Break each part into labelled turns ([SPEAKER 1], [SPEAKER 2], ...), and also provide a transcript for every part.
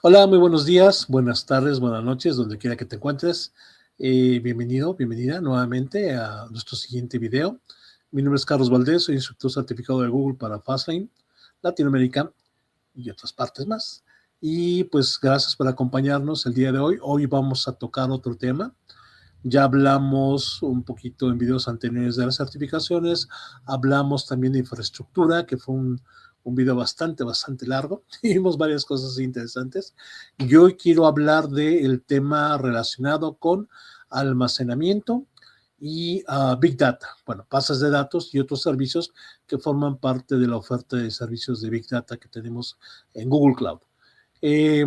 [SPEAKER 1] Hola, muy buenos días, buenas tardes, buenas noches, donde quiera que te encuentres. Bienvenido, bienvenida nuevamente a nuestro siguiente video. Mi nombre es Carlos Valdés, soy instructor certificado de Google para Fastlane, Latinoamérica y otras partes más. Y pues gracias por acompañarnos el día de hoy. Hoy vamos a tocar otro tema. Ya hablamos un poquito en videos anteriores de las certificaciones, hablamos también de infraestructura, que fue un video bastante largo, y vimos varias cosas interesantes. Y hoy quiero hablar del tema relacionado con almacenamiento y Big Data, bueno, bases de datos y otros servicios que forman parte de la oferta de servicios de Big Data que tenemos en Google Cloud. Eh,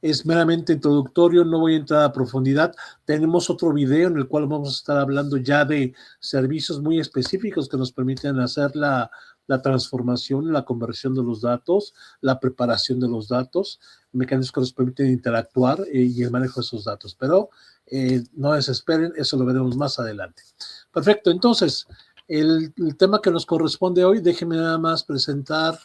[SPEAKER 1] es meramente introductorio, no voy a entrar a profundidad. Tenemos otro video en el cual vamos a estar hablando ya de servicios muy específicos que nos permiten hacer la transformación, la conversión de los datos, la preparación de los datos, mecanismos que nos permiten interactuar y el manejo de esos datos. Pero no desesperen, eso lo veremos más adelante. Perfecto, entonces, el tema que nos corresponde hoy, déjenme nada más presentar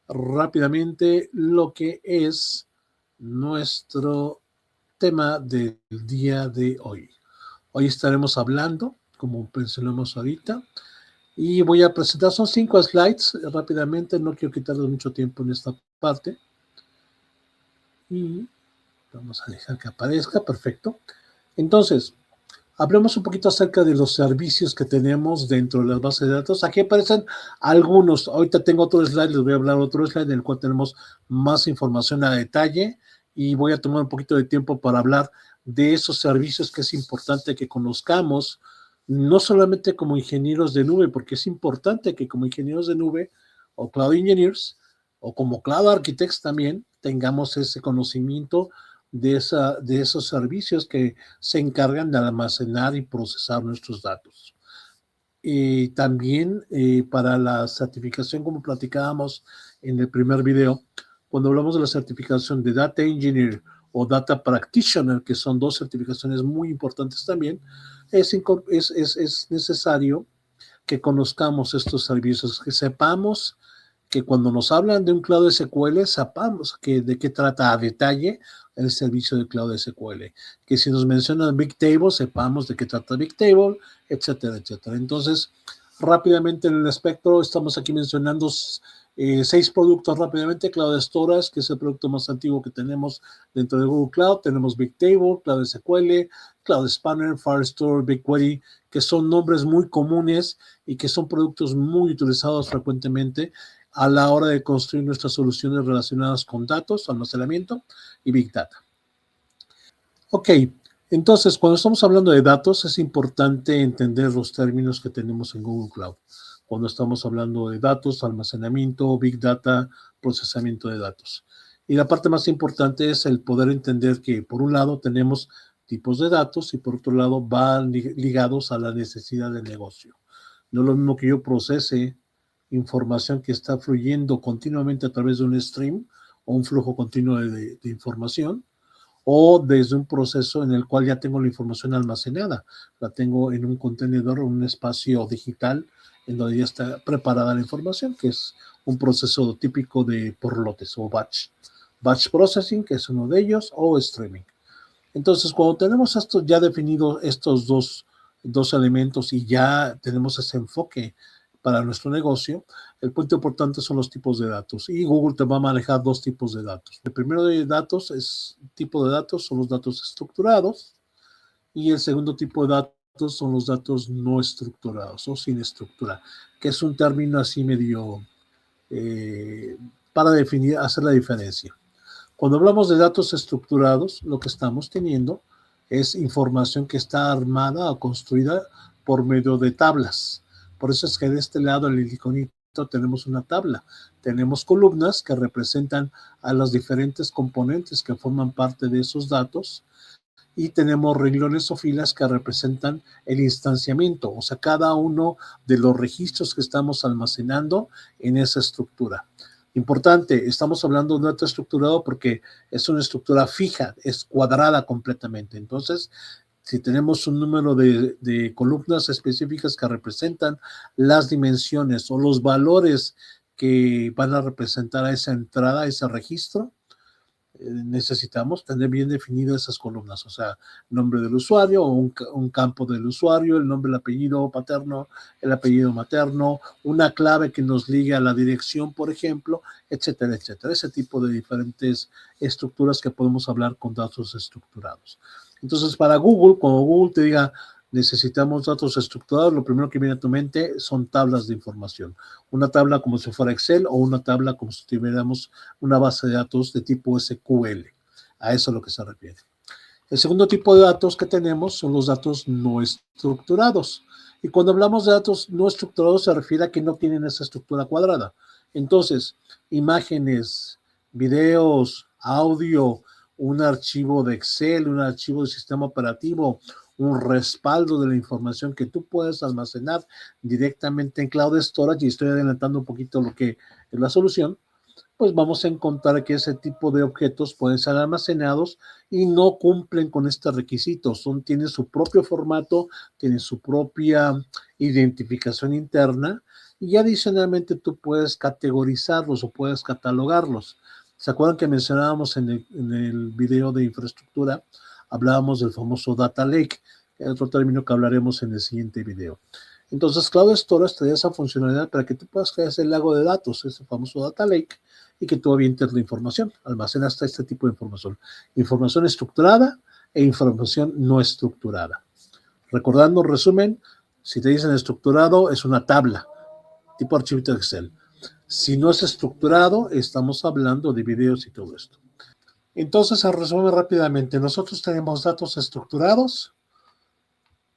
[SPEAKER 1] rápidamente lo que es nuestro tema del día de hoy. Hoy estaremos hablando, como mencionamos ahorita, y voy a presentar, son 5 slides rápidamente, no quiero quitarles mucho tiempo en esta parte. Y vamos a dejar que aparezca, perfecto. Entonces, hablemos un poquito acerca de los servicios que tenemos dentro de las bases de datos. Aquí aparecen algunos. Ahorita tengo otro slide, les voy a hablar otro slide en el cual tenemos más información a detalle y voy a tomar un poquito de tiempo para hablar de esos servicios que es importante que conozcamos, no solamente como ingenieros de nube, porque es importante que como ingenieros de nube o cloud engineers o como cloud architects también tengamos ese conocimiento de esos servicios que se encargan de almacenar y procesar nuestros datos. Y también para la certificación, como platicábamos en el primer video, cuando hablamos de la certificación de Data Engineer o Data Practitioner, que son dos certificaciones muy importantes también, es necesario que conozcamos estos servicios, que sepamos que cuando nos hablan de un Cloud SQL, sepamos de qué trata a detalle el servicio de Cloud SQL. Que si nos mencionan Big Table, sepamos de qué trata Big Table, etcétera, etcétera. Entonces, rápidamente en el espectro, estamos aquí mencionando 6 productos rápidamente. Cloud Storage, que es el producto más antiguo que tenemos dentro de Google Cloud. Tenemos Big Table, Cloud SQL, Cloud Spanner, Firestore, BigQuery, que son nombres muy comunes y que son productos muy utilizados frecuentemente a la hora de construir nuestras soluciones relacionadas con datos, almacenamiento y Big Data. Ok, entonces cuando estamos hablando de datos es importante entender los términos que tenemos en Google Cloud. Cuando estamos hablando de datos, almacenamiento, Big Data, procesamiento de datos. Y la parte más importante es el poder entender que por un lado tenemos tipos de datos y por otro lado van ligados a la necesidad del negocio. No es lo mismo que yo procese información que está fluyendo continuamente a través de un stream o un flujo continuo de información, o desde un proceso en el cual ya tengo la información almacenada, la tengo en un contenedor o un espacio digital en donde ya está preparada la información, que es un proceso típico de por lotes o batch processing, que es uno de ellos, o streaming. Entonces, cuando tenemos esto ya definido, estos dos elementos y ya tenemos ese enfoque para nuestro negocio, el punto importante son los tipos de datos. Y Google te va a manejar 2 tipos de datos. El primero de datos tipo de datos son los datos estructurados y el segundo tipo de datos son los datos no estructurados o sin estructura, que es un término así medio para definir, hacer la diferencia. Cuando hablamos de datos estructurados, lo que estamos teniendo es información que está armada o construida por medio de tablas. Por eso es que de este lado, en el iconito, tenemos una tabla. Tenemos columnas que representan a los diferentes componentes que forman parte de esos datos y tenemos renglones o filas que representan el instanciamiento, o sea, cada uno de los registros que estamos almacenando en esa estructura. Importante, estamos hablando de un dato estructurado porque es una estructura fija, es cuadrada completamente. Entonces, si tenemos un número de columnas específicas que representan las dimensiones o los valores que van a representar a esa entrada, a ese registro, necesitamos tener bien definidas esas columnas, o sea, nombre del usuario o un campo del usuario, el nombre, el apellido paterno, el apellido materno, una clave que nos ligue a la dirección, por ejemplo, etcétera, etcétera. Ese tipo de diferentes estructuras que podemos hablar con datos estructurados. Entonces, para Google, cuando Google te diga necesitamos datos estructurados, lo primero que viene a tu mente son tablas de información. Una tabla como si fuera Excel o una tabla como si tuviéramos una base de datos de tipo SQL. A eso es a lo que se refiere. El segundo tipo de datos que tenemos son los datos no estructurados. Y cuando hablamos de datos no estructurados se refiere a que no tienen esa estructura cuadrada. Entonces, imágenes, videos, audio, un archivo de Excel, un archivo de sistema operativo, un respaldo de la información que tú puedes almacenar directamente en Cloud Storage, y estoy adelantando un poquito lo que es la solución, pues vamos a encontrar que ese tipo de objetos pueden ser almacenados y no cumplen con este requisito. Tienen su propio formato, tienen su propia identificación interna y adicionalmente tú puedes categorizarlos o puedes catalogarlos. ¿Se acuerdan que mencionábamos en el video de infraestructura? Hablábamos del famoso Data Lake, que es otro término que hablaremos en el siguiente video. Entonces, Cloud Storage te da esa funcionalidad para que tú puedas crear ese lago de datos, ese famoso Data Lake, y que tú avientes la información, almacenas este tipo de información estructurada e información no estructurada. Recordando, resumen, si te dicen estructurado, es una tabla, tipo archivito de Excel. Si no es estructurado, estamos hablando de videos y todo esto. Entonces, en resumen rápidamente, nosotros tenemos datos estructurados,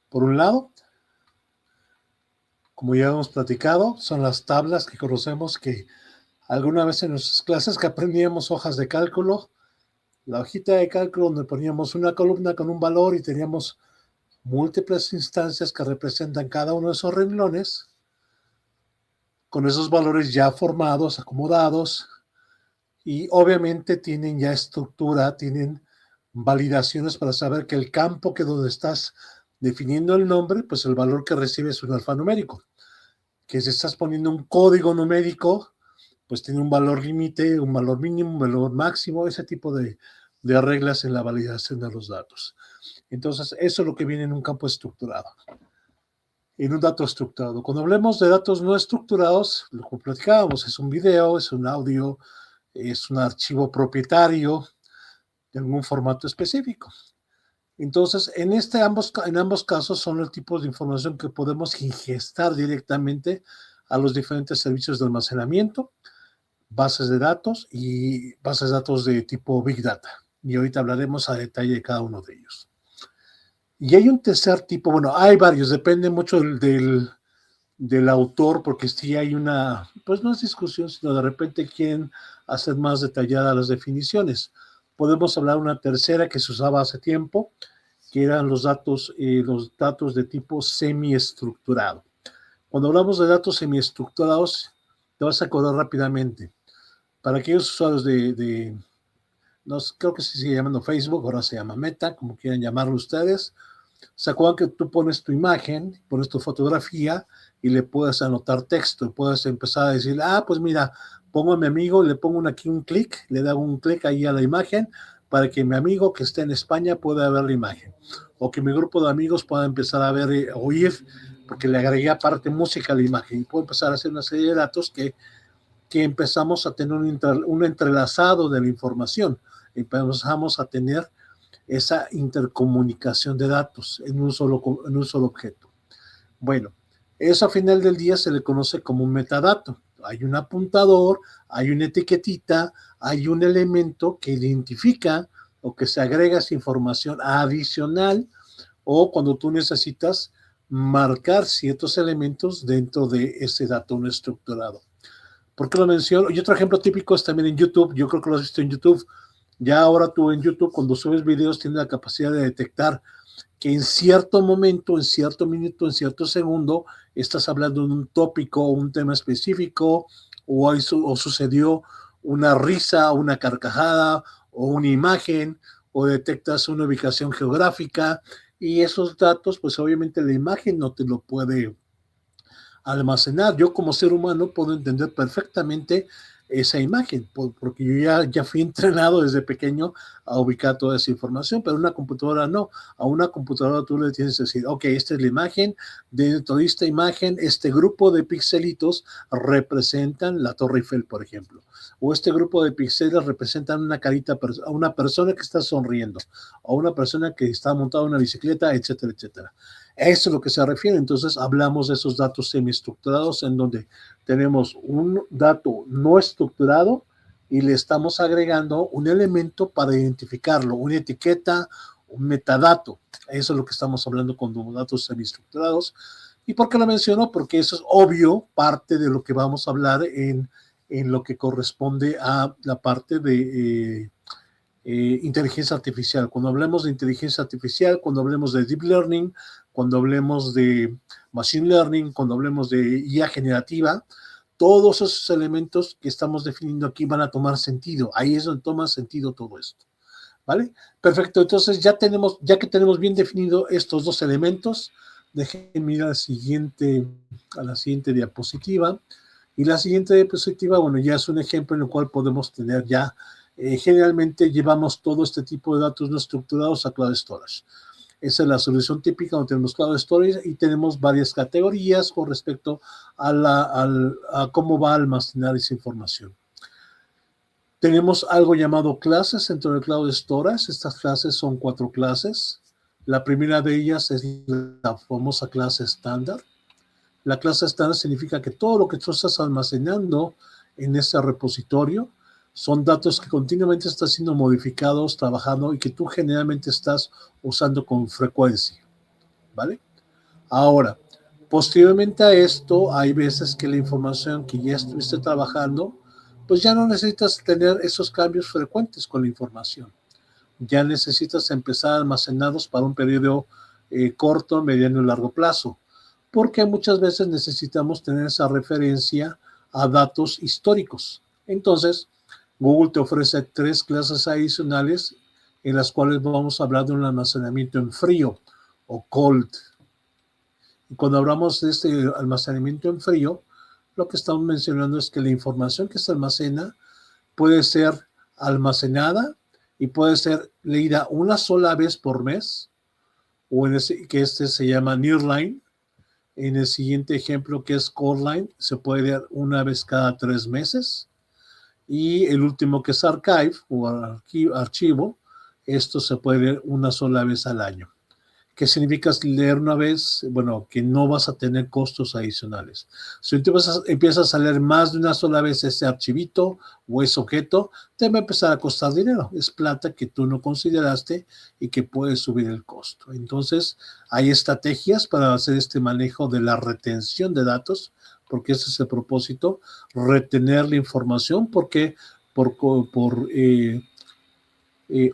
[SPEAKER 1] por un lado, como ya hemos platicado, son las tablas que conocemos que alguna vez en nuestras clases que aprendíamos hojas de cálculo, la hojita de cálculo donde poníamos una columna con un valor y teníamos múltiples instancias que representan cada uno de esos renglones, con esos valores ya formados, acomodados, y obviamente tienen ya estructura, tienen validaciones para saber que el campo que donde estás definiendo el nombre, pues el valor que recibe es un alfanumérico. Que si estás poniendo un código numérico, pues tiene un valor límite, un valor mínimo, un valor máximo, ese tipo de reglas en la validación de los datos. Entonces, eso es lo que viene en un campo estructurado, en un dato estructurado. Cuando hablemos de datos no estructurados, lo que platicábamos, es un video, es un audio, es un archivo propietario de algún formato específico. Entonces, en ambos casos son el tipo de información que podemos ingestar directamente a los diferentes servicios de almacenamiento, bases de datos y bases de datos de tipo Big Data. Y ahorita hablaremos a detalle de cada uno de ellos. Y hay un tercer tipo, bueno, hay varios, depende mucho del autor, porque sí hay una, pues no es discusión, sino de repente quieren hacer más detalladas las definiciones. Podemos hablar de una tercera que se usaba hace tiempo, que eran los datos de tipo semiestructurado. Cuando hablamos de datos semiestructurados, te vas a acordar rápidamente. Para aquellos usuarios no, creo que se sigue llamando Facebook, ahora se llama Meta, como quieran llamarlo ustedes. ¿Se acuerdan que tú pones tu imagen, pones tu fotografía y le puedes anotar texto? Y puedes empezar a decir, pues mira, pongo a mi amigo, le pongo aquí un clic, le da un clic ahí a la imagen para que mi amigo que esté en España pueda ver la imagen. O que mi grupo de amigos pueda empezar a ver, oír, porque le agregué aparte música a la imagen. Y puedo empezar a hacer una serie de datos que empezamos a tener un entrelazado de la información. Empezamos a tener esa intercomunicación de datos en un solo objeto. Bueno, eso a final del día se le conoce como un metadato. Hay un apuntador, hay una etiquetita, hay un elemento que identifica o que se agrega esa información adicional, o cuando tú necesitas marcar ciertos elementos dentro de ese dato no estructurado. ¿Por qué lo menciono? Y otro ejemplo típico es también en YouTube. Yo creo que lo has visto en YouTube. Ya ahora tú en YouTube, cuando subes videos, tienes la capacidad de detectar que en cierto momento, en cierto minuto, en cierto segundo, estás hablando de un tópico o un tema específico, o sucedió una risa, una carcajada, o una imagen, o detectas una ubicación geográfica, y esos datos, pues obviamente la imagen no te lo puede almacenar. Yo como ser humano puedo entender perfectamente esa imagen, porque yo ya fui entrenado desde pequeño a ubicar toda esa información, pero una computadora no. A una computadora tú le tienes que decir, ok, esta es la imagen, dentro de esta imagen, este grupo de pixelitos representan la Torre Eiffel, por ejemplo, o este grupo de píxeles representan una carita a una persona que está sonriendo, o una persona que está montada en una bicicleta, etcétera, etcétera. Eso es lo que se refiere. Entonces hablamos de esos datos semiestructurados en donde tenemos un dato no estructurado y le estamos agregando un elemento para identificarlo, una etiqueta, un metadato. Eso es lo que estamos hablando con datos semiestructurados. ¿Y por qué lo menciono? Porque eso es obvio, parte de lo que vamos a hablar en lo que corresponde a la parte de inteligencia artificial. Cuando hablemos de inteligencia artificial, cuando hablemos de deep learning, cuando hablemos de machine learning, cuando hablemos de IA generativa, todos esos elementos que estamos definiendo aquí van a tomar sentido. Ahí es donde toma sentido todo esto. ¿Vale? Perfecto. Entonces ya que tenemos bien definido estos dos elementos, déjenme ir a la siguiente diapositiva. Y la siguiente diapositiva, bueno, ya es un ejemplo en el cual podemos tener ya, generalmente llevamos todo este tipo de datos no estructurados a Cloud Storage. Esa es la solución típica donde tenemos Cloud Storage y tenemos varias categorías con respecto a cómo va a almacenar esa información. Tenemos algo llamado clases dentro de Cloud Storage. Estas clases son 4 clases. La primera de ellas es la famosa clase estándar. La clase estándar significa que todo lo que tú estás almacenando en ese repositorio son datos que continuamente están siendo modificados, trabajando y que tú generalmente estás usando con frecuencia, ¿vale? Ahora, posteriormente a esto, hay veces que la información que ya estuviste trabajando, pues ya no necesitas tener esos cambios frecuentes con la información. Ya necesitas empezar almacenarlos para un periodo corto, mediano y largo plazo, porque muchas veces necesitamos tener esa referencia a datos históricos. Entonces, Google te ofrece 3 clases adicionales en las cuales vamos a hablar de un almacenamiento en frío o cold. Y cuando hablamos de este almacenamiento en frío, lo que estamos mencionando es que la información que se almacena puede ser almacenada y puede ser leída una sola vez por mes, o que este se llama Nearline. En el siguiente ejemplo, que es Coldline, se puede leer una vez cada 3 meses. Y el último, que es Archive o archivo, esto se puede leer una sola vez al año. ¿Qué significa leer una vez? Bueno, que no vas a tener costos adicionales. Si tú empiezas a leer más de una sola vez ese archivito o ese objeto, te va a empezar a costar dinero. Es plata que tú no consideraste y que puede subir el costo. Entonces, hay estrategias para hacer este manejo de la retención de datos, porque ese es el propósito, retener la información, porque por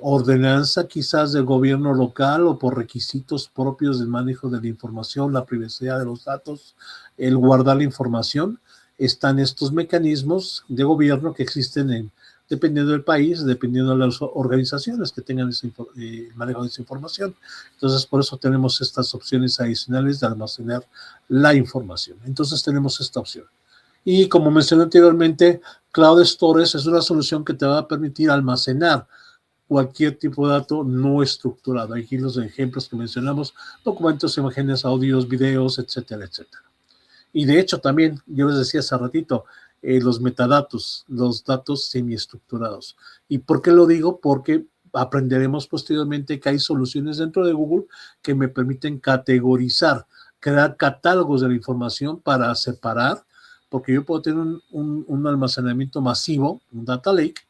[SPEAKER 1] ordenanza quizás del gobierno local o por requisitos propios del manejo de la información, la privacidad de los datos, el guardar la información, están estos mecanismos de gobierno que existen dependiendo del país, dependiendo de las organizaciones que tengan el manejo de esa información. Entonces, por eso tenemos estas opciones adicionales de almacenar la información. Entonces, tenemos esta opción. Y como mencioné anteriormente, Cloud Storage es una solución que te va a permitir almacenar cualquier tipo de dato no estructurado. Aquí los ejemplos que mencionamos: documentos, imágenes, audios, videos, etcétera, etcétera. Y de hecho también, yo les decía hace ratito, los metadatos, los datos semiestructurados. ¿Y por qué lo digo? Porque aprenderemos posteriormente que hay soluciones dentro de Google que me permiten categorizar, crear catálogos de la información para separar, porque yo puedo tener un almacenamiento masivo, un data lake,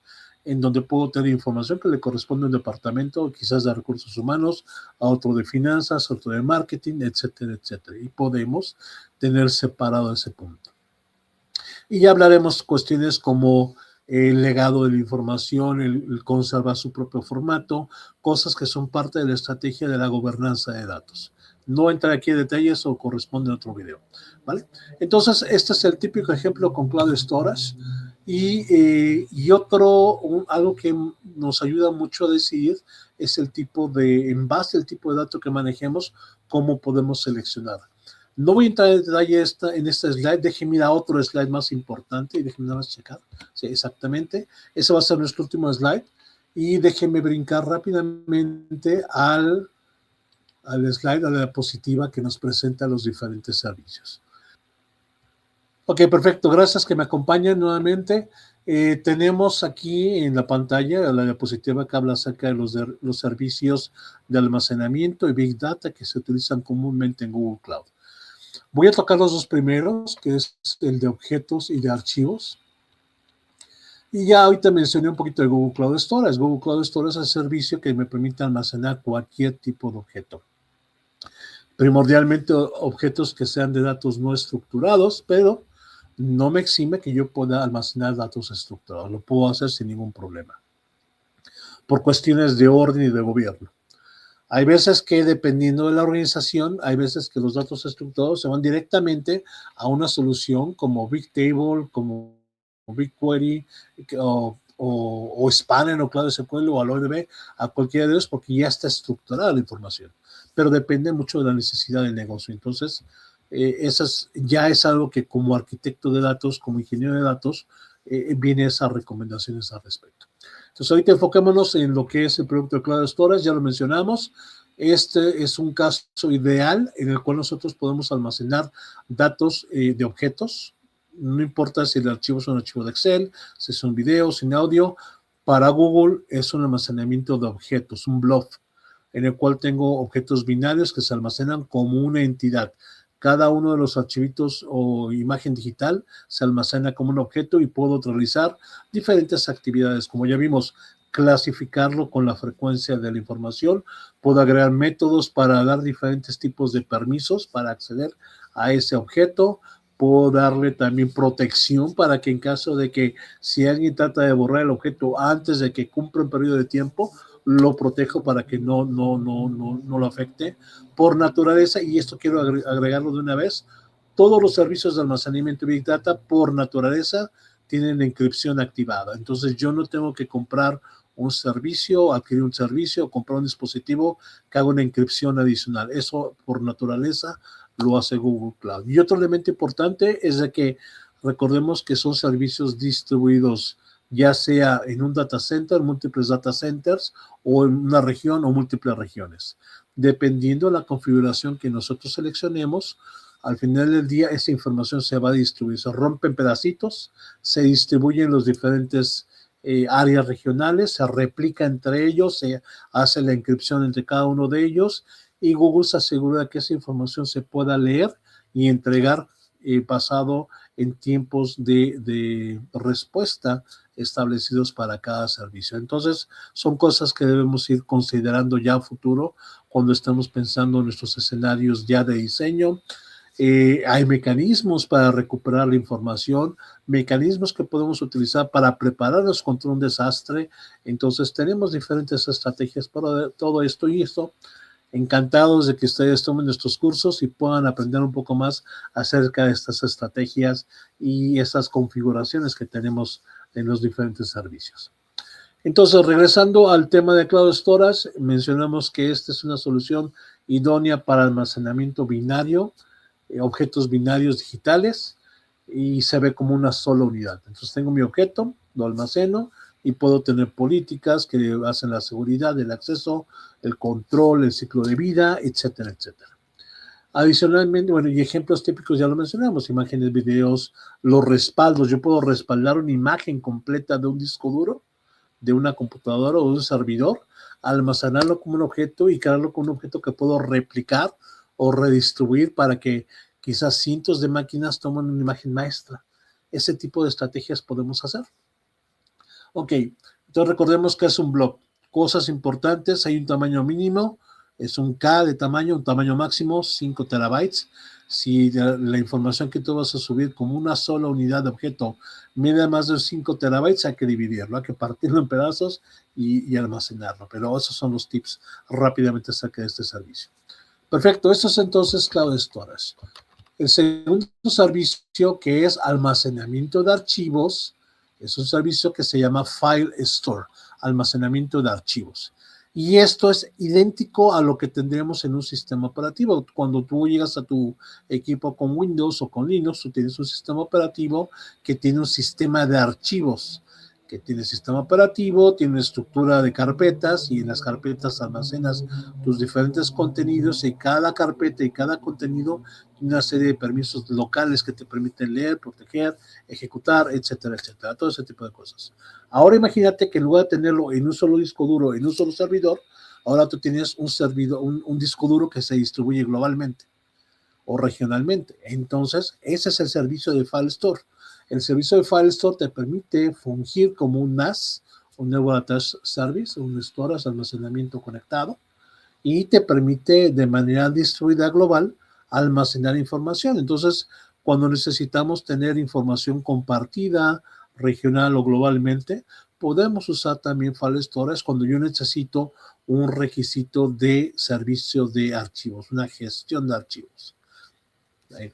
[SPEAKER 1] en donde puedo tener información que le corresponde a un departamento, quizás de recursos humanos, a otro de finanzas, a otro de marketing, etcétera, etcétera. Y podemos tener separado ese punto. Y ya hablaremos cuestiones como el legado de la información, el conservar su propio formato, cosas que son parte de la estrategia de la gobernanza de datos. No entraré aquí en detalles o corresponde a otro video, ¿vale? Entonces, este es el típico ejemplo con Cloud Storage. Y algo que nos ayuda mucho a decidir es el tipo de, en base al tipo de dato que manejemos, cómo podemos seleccionar. No voy a entrar en detalle en esta slide, déjenme ir a otro slide más importante y déjenme nada más checar. Sí, exactamente. Ese va a ser nuestro último slide. Y déjenme brincar rápidamente al slide, a la diapositiva que nos presenta los diferentes servicios. Ok, perfecto. Gracias que me acompañan nuevamente. Tenemos aquí en la pantalla la diapositiva que habla acerca de los servicios de almacenamiento y Big Data que se utilizan comúnmente en Google Cloud. Voy a tocar los dos primeros, que es el de objetos y de archivos. Y ya ahorita mencioné un poquito de Google Cloud Storage. Google Cloud Storage es el servicio que me permite almacenar cualquier tipo de objeto. Primordialmente objetos que sean de datos no estructurados, pero no me exime que yo pueda almacenar datos estructurados. Lo puedo hacer sin ningún problema. Por cuestiones de orden y de gobierno. Hay veces que, dependiendo de la organización, hay veces que los datos estructurados se van directamente a una solución como Bigtable, como BigQuery, o Spanner, o CloudSQL, o AlloDB, a cualquiera de ellos, porque ya está estructurada la información. Pero depende mucho de la necesidad del negocio. Entonces, ya es algo que como arquitecto de datos, como ingeniero de datos, viene esas recomendaciones al respecto. Entonces, ahorita enfoquémonos en lo que es el producto de Cloud Storage, ya lo mencionamos. Este es un caso ideal en el cual nosotros podemos almacenar datos de objetos. No importa si el archivo es un archivo de Excel, si es un video, sin audio. Para Google es un almacenamiento de objetos, un blob, en el cual tengo objetos binarios que se almacenan como una entidad. Cada uno de los archivitos o imagen digital se almacena como un objeto y puedo realizar diferentes actividades. Como ya vimos, clasificarlo con la frecuencia de la información. Puedo agregar métodos para dar diferentes tipos de permisos para acceder a ese objeto. Puedo darle también protección para que en caso de que si alguien trata de borrar el objeto antes de que cumpla un periodo de tiempo, lo protejo para que no lo afecte por naturaleza. Y esto quiero agregarlo de una vez. Todos los servicios de almacenamiento Big Data por naturaleza tienen la encripción activada. Entonces yo no tengo que comprar un servicio, adquirir un servicio, comprar un dispositivo que haga una encripción adicional. Eso por naturaleza lo hace Google Cloud. Y otro elemento importante es de que recordemos que son servicios distribuidos, ya sea en un data center, múltiples data centers, o en una región o múltiples regiones. Dependiendo de la configuración que nosotros seleccionemos, al final del día esa información se va a distribuir, se rompe en pedacitos, se distribuyen en los diferentes áreas regionales, se replica entre ellos, se hace la encripción entre cada uno de ellos y Google se asegura de que esa información se pueda leer y entregar basado en tiempos de respuesta establecidos para cada servicio. Entonces, son cosas que debemos ir considerando ya a futuro cuando estamos pensando en nuestros escenarios ya de diseño. Hay mecanismos para recuperar la información, mecanismos que podemos utilizar para prepararnos contra un desastre. Entonces, tenemos diferentes estrategias para todo esto y esto. Encantados de que ustedes tomen nuestros cursos y puedan aprender un poco más acerca de estas estrategias y esas configuraciones que tenemos en los diferentes servicios. Entonces, regresando al tema de Cloud Storage, mencionamos que esta es una solución idónea para almacenamiento binario, objetos binarios digitales, y se ve como una sola unidad. Entonces, tengo mi objeto, lo almaceno, y puedo tener políticas que hacen la seguridad, el acceso, el control, el ciclo de vida, etcétera, etcétera. Adicionalmente, bueno, y ejemplos típicos ya lo mencionamos, imágenes, videos, los respaldos. Yo puedo respaldar una imagen completa de un disco duro, de una computadora o de un servidor, almacenarlo como un objeto y crearlo como un objeto que puedo replicar o redistribuir para que quizás cientos de máquinas tomen una imagen maestra. Ese tipo de estrategias podemos hacer. Ok, entonces recordemos que es un blob. Cosas importantes, hay un tamaño mínimo, es un K de tamaño, un tamaño máximo, 5 terabytes. Si la información que tú vas a subir como una sola unidad de objeto mide más de 5 terabytes, hay que dividirlo, hay que partirlo en pedazos y almacenarlo. Pero esos son los tips rápidamente acerca de este servicio. Perfecto, esto es entonces Cloud Storage. El segundo servicio, que es almacenamiento de archivos, es un servicio que se llama File Store, almacenamiento de archivos. Y esto es idéntico a lo que tendríamos en un sistema operativo. Cuando tú llegas a tu equipo con Windows o con Linux, tú tienes un sistema operativo que tiene un sistema de archivos, que tiene sistema operativo, tiene una estructura de carpetas y en las carpetas almacenas tus diferentes contenidos y cada carpeta y cada contenido tiene una serie de permisos locales que te permiten leer, proteger, ejecutar, etcétera, etcétera, todo ese tipo de cosas. Ahora imagínate que en lugar de tenerlo en un solo disco duro, en un solo servidor, ahora tú tienes un servidor, un disco duro que se distribuye globalmente o regionalmente. Entonces, ese es el servicio de File Store. El servicio de File Store te permite fungir como un NAS, un Network Attached Service, un storage, almacenamiento conectado, y te permite de manera distribuida global almacenar información. Entonces, cuando necesitamos tener información compartida regional o globalmente, podemos usar también File Storage cuando yo necesito un requisito de servicio de archivos, una gestión de archivos.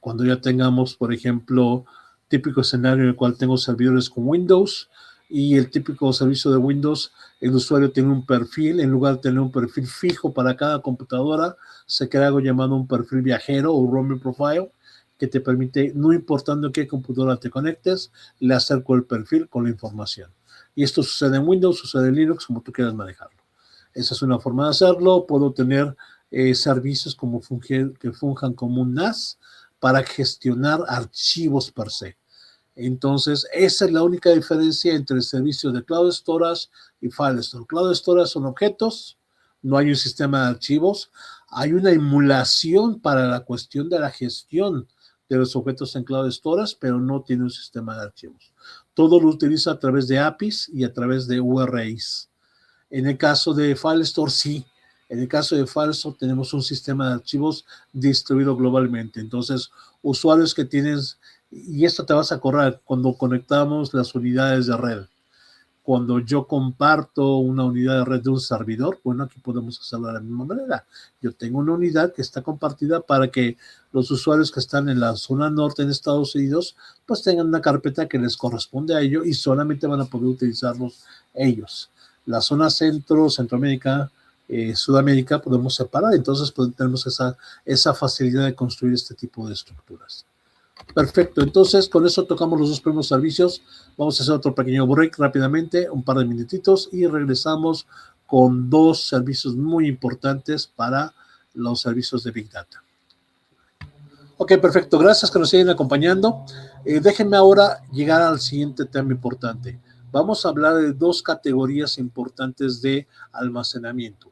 [SPEAKER 1] Cuando ya tengamos, por ejemplo, típico escenario en el cual tengo servidores con Windows y el típico servicio de Windows, el usuario tiene un perfil, en lugar de tener un perfil fijo para cada computadora, se crea algo llamado un perfil viajero o roaming profile, que te permite, no importando en qué computadora te conectes, le acerco el perfil con la información. Y esto sucede en Windows, sucede en Linux, como tú quieras manejarlo. Esa es una forma de hacerlo. Puedo tener servicios como que funjan como un NAS para gestionar archivos per se. Entonces, esa es la única diferencia entre el servicio de Cloud Storage y File Store. Cloud Storage son objetos, no hay un sistema de archivos, hay una emulación para la cuestión de la gestión de los objetos en Cloud Storage, pero no tiene un sistema de archivos. Todo lo utiliza a través de APIs y a través de URIs. En el caso de File Store, sí. En el caso de File Store tenemos un sistema de archivos distribuido globalmente. Entonces, usuarios que tienes, y esto te vas a acordar cuando conectamos las unidades de red. Cuando yo comparto una unidad de red de un servidor, bueno, aquí podemos hacerlo de la misma manera. Yo tengo una unidad que está compartida para que los usuarios que están en la zona norte en Estados Unidos, pues tengan una carpeta que les corresponde a ellos y solamente van a poder utilizarlos ellos. La zona centro, Centroamérica, Sudamérica, podemos separar, entonces pues, tenemos esa facilidad de construir este tipo de estructuras. Perfecto, entonces con eso tocamos los dos primeros servicios. Vamos a hacer otro pequeño break rápidamente, un par de minutitos y regresamos con dos servicios muy importantes para los servicios de Big Data. Ok, perfecto, gracias que nos siguen acompañando. Déjenme ahora llegar al siguiente tema importante. Vamos a hablar de dos categorías importantes de almacenamiento,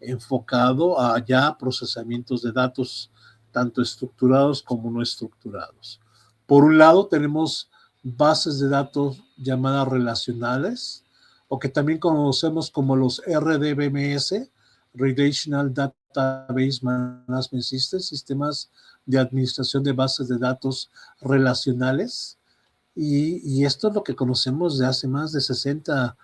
[SPEAKER 1] enfocado a ya procesamientos de datos tanto estructurados como no estructurados. Por un lado, tenemos bases de datos llamadas relacionales, o que también conocemos como los RDBMS, Relational Database Management Systems, sistemas de administración de bases de datos relacionales. Y esto es lo que conocemos de hace más de 60,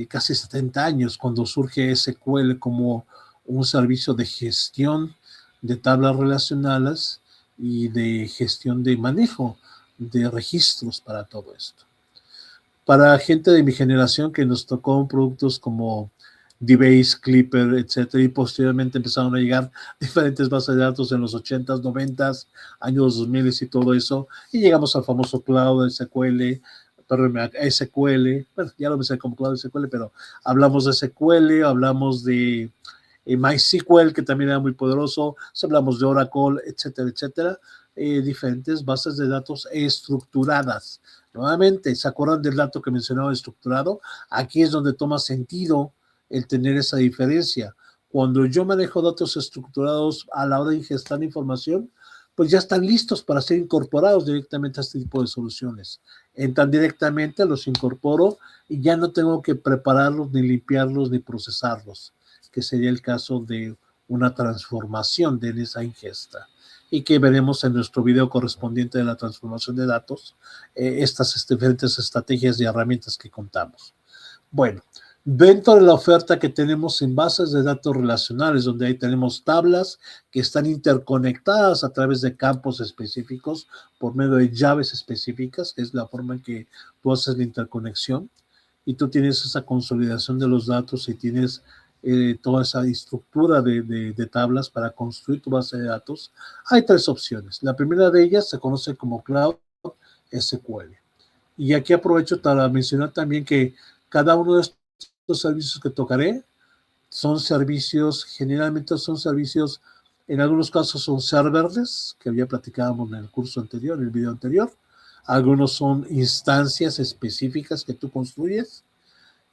[SPEAKER 1] casi 70 años, cuando surge SQL como un servicio de gestión de tablas relacionales y de gestión de manejo de registros para todo esto. Para gente de mi generación que nos tocó productos como DBase, Clipper, etcétera, y posteriormente empezaron a llegar diferentes bases de datos en los 80s, 90s, años 2000 y todo eso, y llegamos al famoso Cloud SQL, perdón, SQL, bueno, ya lo pensé como Cloud SQL, pero hablamos de SQL, hablamos de MySQL, que también era muy poderoso, hablamos de Oracle, etcétera, etcétera, diferentes bases de datos estructuradas. Nuevamente, ¿se acuerdan del dato que mencionaba estructurado? Aquí es donde toma sentido el tener esa diferencia. Cuando yo manejo datos estructurados a la hora de ingestar información, pues ya están listos para ser incorporados directamente a este tipo de soluciones. Entran directamente, los incorporo y ya no tengo que prepararlos, ni limpiarlos, ni procesarlos, que sería el caso de una transformación de esa ingesta. Y que veremos en nuestro video correspondiente de la transformación de datos, estas diferentes estrategias y herramientas que contamos. Bueno, dentro de la oferta que tenemos en bases de datos relacionales, donde ahí tenemos tablas que están interconectadas a través de campos específicos por medio de llaves específicas, que es la forma en que tú haces la interconexión, y tú tienes esa consolidación de los datos y tienes toda esa estructura de tablas para construir tu base de datos, hay tres opciones. La primera de ellas se conoce como Cloud SQL. Y aquí aprovecho para mencionar también que cada uno de estos servicios que tocaré son servicios, generalmente son servicios, en algunos casos son serverless, que ya platicábamos en el curso anterior, en el video anterior. Algunos son instancias específicas que tú construyes.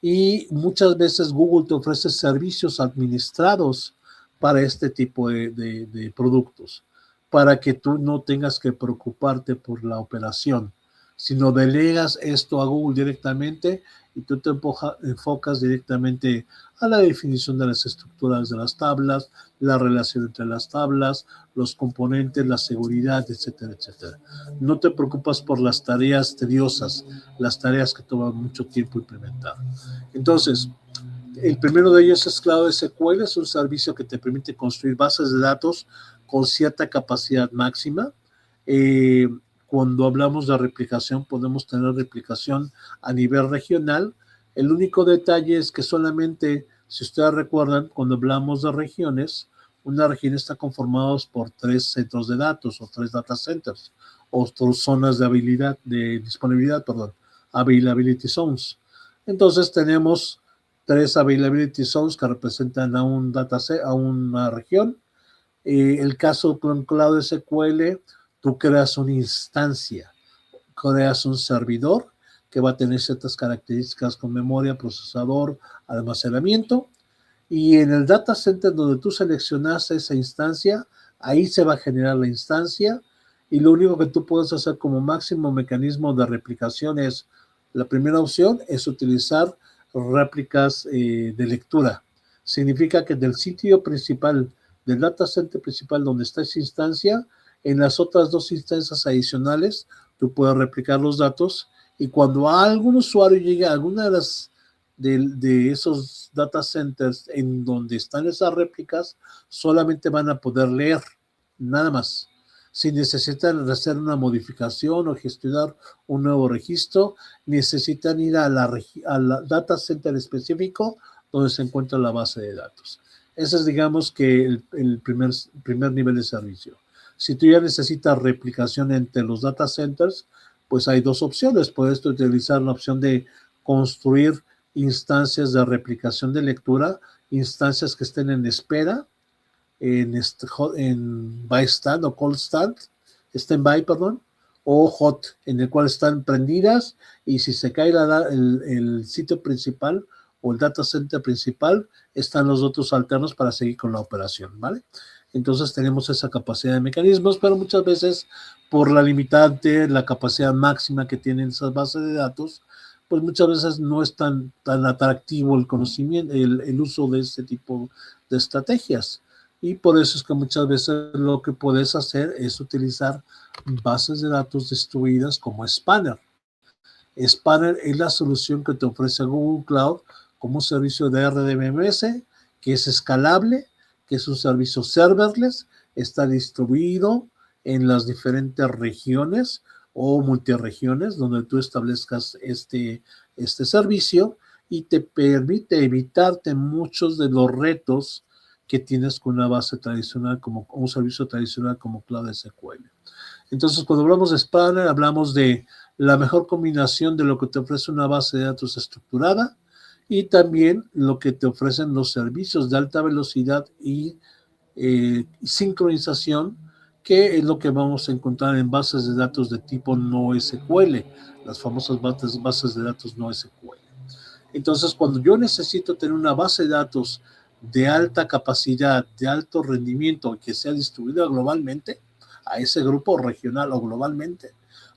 [SPEAKER 1] Y muchas veces Google te ofrece servicios administrados para este tipo de productos, para que tú no tengas que preocuparte por la operación, sino delegas esto a Google directamente y tú te enfocas directamente a la definición de las estructuras de las tablas, la relación entre las tablas, los componentes, la seguridad, etcétera, etcétera. No te preocupas por las tareas tediosas, las tareas que toman mucho tiempo implementar. Entonces, el primero de ellos es Cloud SQL, es un servicio que te permite construir bases de datos con cierta capacidad máxima. Cuando hablamos de replicación, podemos tener replicación a nivel regional. El único detalle es que solamente, si ustedes recuerdan, cuando hablamos de regiones, una región está conformada por 3 centros de datos o 3 data centers o 3 zonas de habilidad, de disponibilidad, perdón, availability zones. Entonces tenemos 3 availability zones que representan a un dataset, a una región. El caso con Cloud SQL, tú creas una instancia, creas un servidor que va a tener ciertas características con memoria, procesador, almacenamiento, y en el data center donde tú seleccionas esa instancia, ahí se va a generar la instancia, y lo único que tú puedes hacer como máximo mecanismo de replicación es, la primera opción es utilizar réplicas de lectura. Significa que del sitio principal, del data center principal donde está esa instancia, en las otras 2 instancias adicionales, tú puedes replicar los datos, y cuando algún usuario llegue a alguna de esos data centers en donde están esas réplicas, solamente van a poder leer, nada más. Si necesitan hacer una modificación o gestionar un nuevo registro, necesitan ir a la data center específico donde se encuentra la base de datos. Ese es, digamos, que el primer nivel de servicio. Si tú ya necesitas replicación entre los data centers, pues hay 2 opciones. Puedes utilizar la opción de construir instancias de replicación de lectura, instancias que estén en espera, en bystand o cold stand, standby, perdón, o hot, en el cual están prendidas, y si se cae el sitio principal o el data center principal, están los otros alternos para seguir con la operación, ¿vale? Entonces tenemos esa capacidad de mecanismos, pero muchas veces por la limitante, la capacidad máxima que tienen esas bases de datos, pues muchas veces no es tan atractivo el conocimiento, el uso de este tipo de estrategias. Y por eso es que muchas veces lo que puedes hacer es utilizar bases de datos distribuidas como Spanner. Spanner es la solución que te ofrece Google Cloud como un servicio de RDBMS, que es escalable, que es un servicio serverless, está distribuido en las diferentes regiones o multiregiones donde tú establezcas este servicio, y te permite evitarte muchos de los retos que tienes con una base tradicional, como un servicio tradicional como Cloud SQL. Entonces, cuando hablamos de Spanner, hablamos de la mejor combinación de lo que te ofrece una base de datos estructurada y también lo que te ofrecen los servicios de alta velocidad y sincronización, que es lo que vamos a encontrar en bases de datos de tipo NoSQL, las famosas bases de datos NoSQL. Entonces, cuando yo necesito tener una base de datos de alta capacidad, de alto rendimiento, que sea distribuida globalmente a ese grupo regional o globalmente,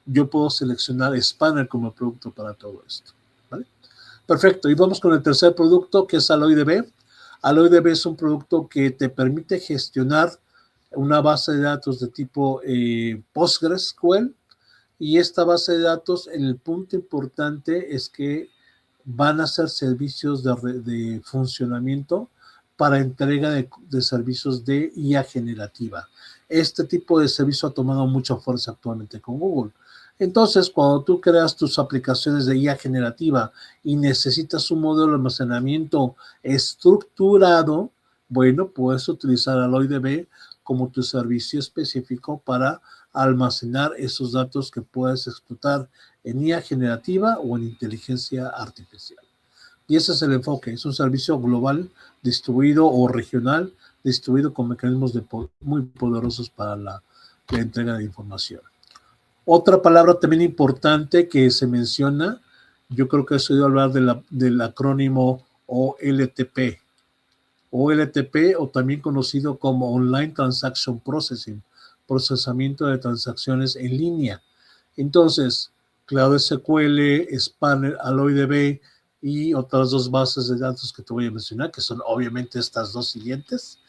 [SPEAKER 1] yo puedo seleccionar Spanner como producto para todo esto, ¿vale? Perfecto, y vamos con el tercer producto, que es AlloyDB. AlloyDB es un producto que te permite gestionar una base de datos de tipo PostgreSQL, y esta base de datos, el punto importante es que van a ser servicios de funcionamiento para entrega de servicios de IA generativa. Este tipo de servicio ha tomado mucha fuerza actualmente con Google. Entonces, cuando tú creas tus aplicaciones de IA generativa y necesitas un modelo de almacenamiento estructurado, bueno, puedes utilizar AlloyDB como tu servicio específico para almacenar esos datos que puedes explotar en IA generativa o en inteligencia artificial. Y ese es el enfoque, es un servicio global, distribuido o regional, distribuido con mecanismos muy poderosos para la entrega de información. Otra palabra también importante que se menciona, yo creo que has oído hablar del acrónimo OLTP. OLTP, o también conocido como Online Transaction Processing, procesamiento de transacciones en línea. Entonces, Cloud SQL, Spanner, AlloyDB y otras dos bases de datos que te voy a mencionar, que son obviamente estas dos siguientes,